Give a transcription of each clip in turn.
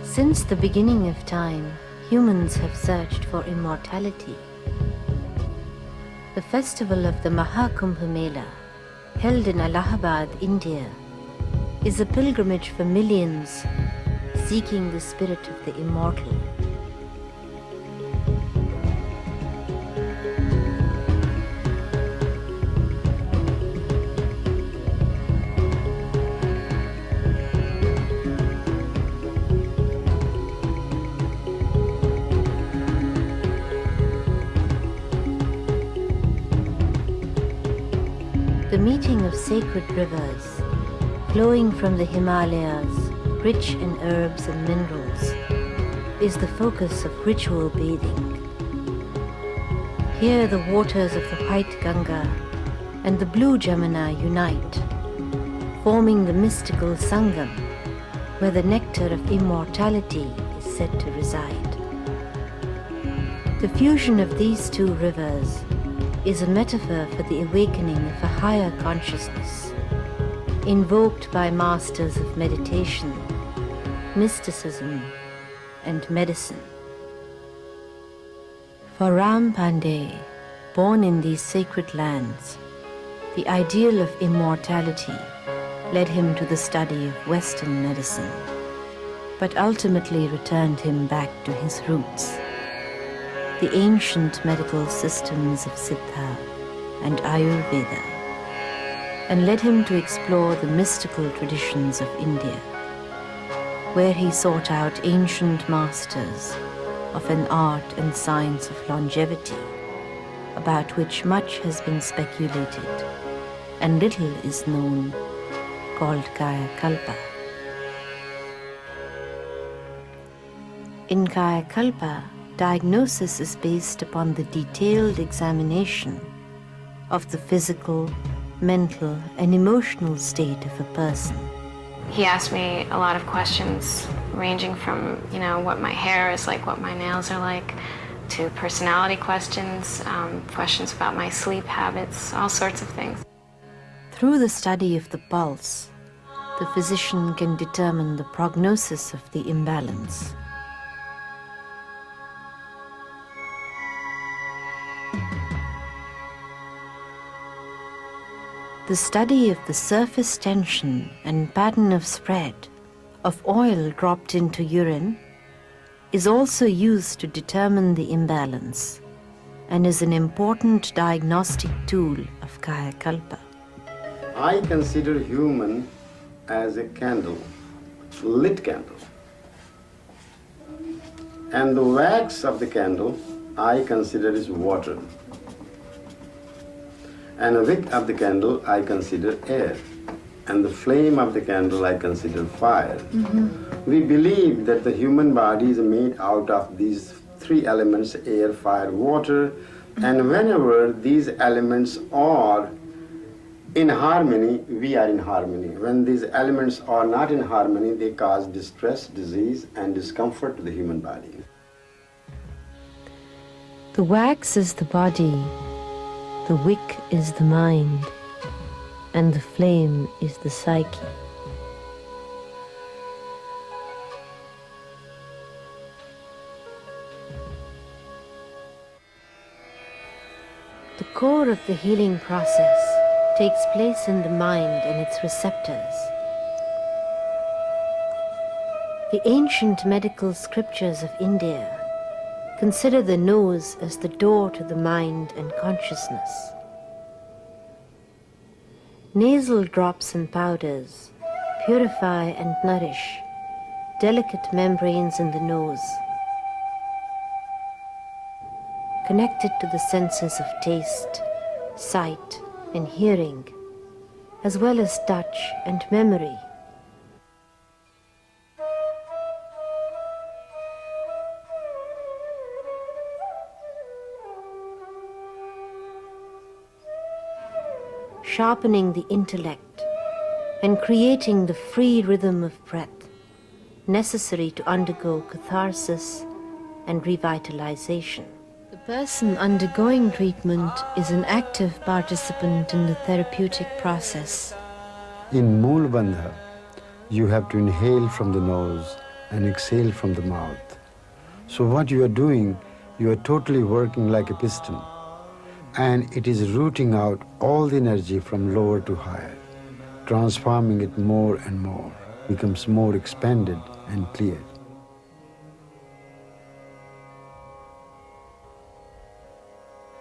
Since the beginning of time, humans have searched for immortality. The festival of the Mahakumbh Mela, held in Allahabad, India, is a pilgrimage for millions seeking the spirit of the immortal. The meeting of sacred rivers, flowing from the Himalayas, rich in herbs and minerals, is the focus of ritual bathing. Here the waters of the white Ganga and the blue Jamuna unite, forming the mystical Sangam, where the nectar of immortality is said to reside. The fusion of these two rivers is a metaphor for the awakening of a higher consciousness, invoked by masters of meditation, mysticism, and medicine. For Ram Pandey, born in these sacred lands, the ideal of immortality led him to the study of Western medicine, but ultimately returned him back to his roots, the ancient medical systems of Siddha and Ayurveda, and led him to explore the mystical traditions of India, where he sought out ancient masters of an art and science of longevity, about which much has been speculated and little is known, called Kayakalpa. In Kayakalpa, diagnosis is based upon the detailed examination of the physical, mental, and emotional state of a person. He asked me a lot of questions, ranging from, what my hair is like, what my nails are like, to personality questions, questions about my sleep habits, all sorts of things. Through the study of the pulse, the physician can determine the prognosis of the imbalance. The study of the surface tension and pattern of spread of oil dropped into urine is also used to determine the imbalance and is an important diagnostic tool of Kayakalpa. I consider human as a candle, lit candle. And the wax of the candle I consider is water. And the wick of the candle I consider air. And the flame of the candle I consider fire. Mm-hmm. We believe that the human body is made out of these three elements, air, fire, water. And whenever these elements are in harmony, we are in harmony. When these elements are not in harmony, they cause distress, disease, and discomfort to the human body. The wax is the body, the wick is the mind, and the flame is the psyche. The core of the healing process takes place in the mind and its receptors. The ancient medical scriptures of India consider the nose as the door to the mind and consciousness. Nasal drops and powders purify and nourish delicate membranes in the nose, connected to the senses of taste, sight, and hearing, as well as touch and memory. Sharpening the intellect and creating the free rhythm of breath necessary to undergo catharsis and revitalization. The person undergoing treatment is an active participant in the therapeutic process. In Mool Bandha, you have to inhale from the nose and exhale from the mouth. So what you are doing, you are totally working like a piston, and it is rooting out all the energy from lower to higher, transforming it more and more, becomes more expanded and clear.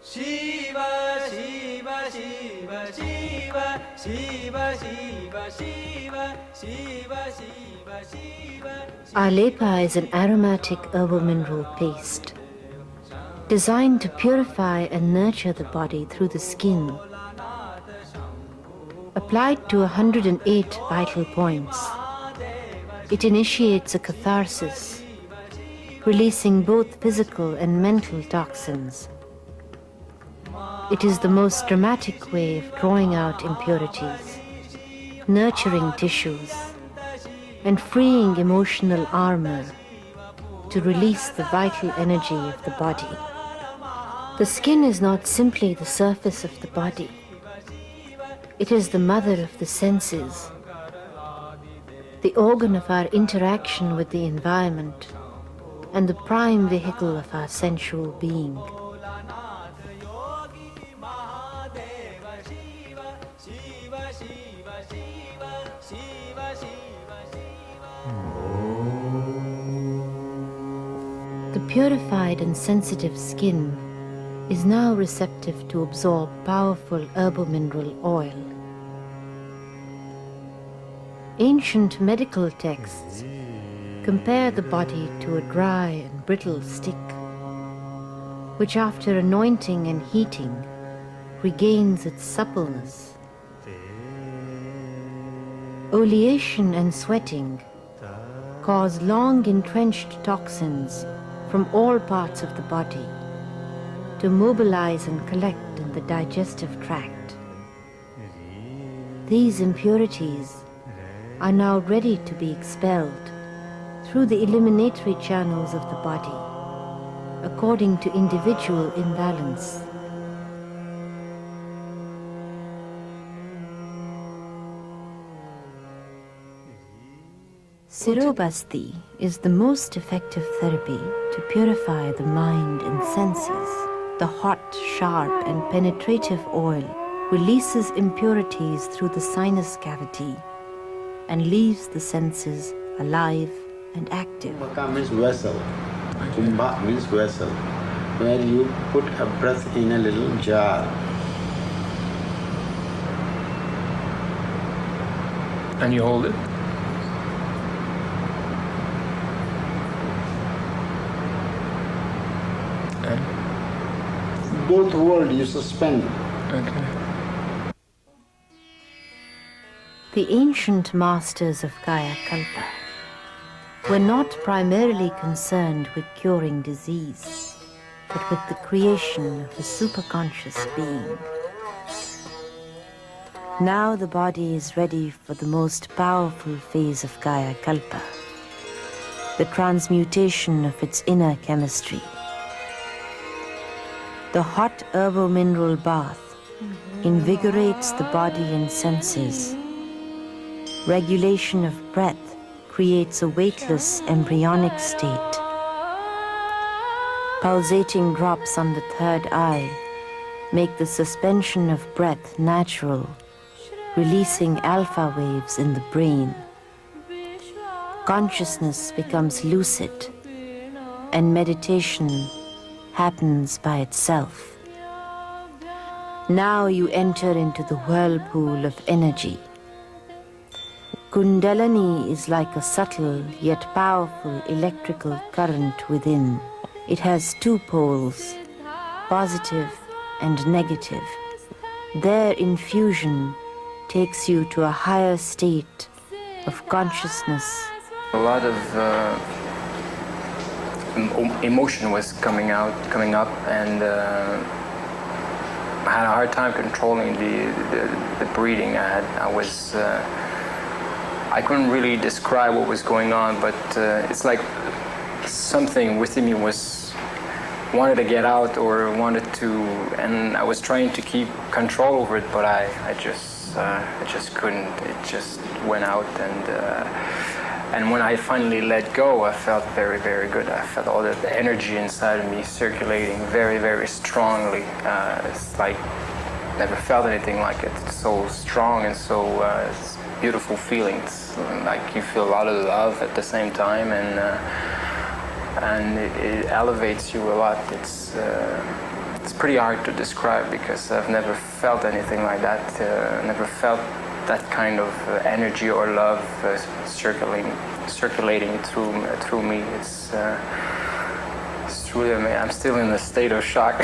Shiva, Shiva, Shiva, Shiva, Shiva, Shiva, Shiva, Shiva, Shiva, Shiva. Alepa is an aromatic herbal mineral paste designed to purify and nurture the body through the skin. Applied to 108 vital points, it initiates a catharsis, releasing both physical and mental toxins. It is the most dramatic way of drawing out impurities, nurturing tissues, and freeing emotional armor to release the vital energy of the body. The skin is not simply the surface of the body. It is the mother of the senses, the organ of our interaction with the environment, and the prime vehicle of our sensual being. The purified and sensitive skin is now receptive to absorb powerful herbal mineral oil. Ancient medical texts compare the body to a dry and brittle stick, which after anointing and heating regains its suppleness. Oleation and sweating cause long entrenched toxins from all parts of the body to mobilize and collect in the digestive tract. These impurities are now ready to be expelled through the eliminatory channels of the body, according to individual imbalance. Sirobasti is the most effective therapy to purify the mind and senses. The hot, sharp, and penetrative oil releases impurities through the sinus cavity and leaves the senses alive and active. Kumbhaka means vessel. Kumbha means vessel, where you put a breath in a little jar. And you hold it? Both worlds you suspend. Okay. The ancient masters of Kayakalpa were not primarily concerned with curing disease, but with the creation of a superconscious being. Now the body is ready for the most powerful phase of Kayakalpa, the transmutation of its inner chemistry. The hot herbal mineral bath invigorates the body and senses. Regulation of breath creates a weightless embryonic state. Pulsating drops on the third eye make the suspension of breath natural, releasing alpha waves in the brain. Consciousness becomes lucid, and meditation happens by itself. Now you enter into the whirlpool of energy. Kundalini is like a subtle yet powerful electrical current within. It has two poles, positive and negative. Their infusion takes you to a higher state of consciousness. A lot of emotion was coming up, and I had a hard time controlling the breathing. I couldn't really describe what was going on, but it's like something within me was wanted to get out or wanted to, and I was trying to keep control over it, but I just couldn't. It just went out, and when I finally let go, I felt very, very good. I felt all the energy inside of me circulating very, very strongly. It's like never felt anything like it. It's so strong and so it's a beautiful feeling. It's like you feel a lot of love at the same time, and it elevates you a lot. It's pretty hard to describe because I've never felt anything like that. Never felt that kind of energy or love circulating through me. It's truly amazing. I'm still in a state of shock.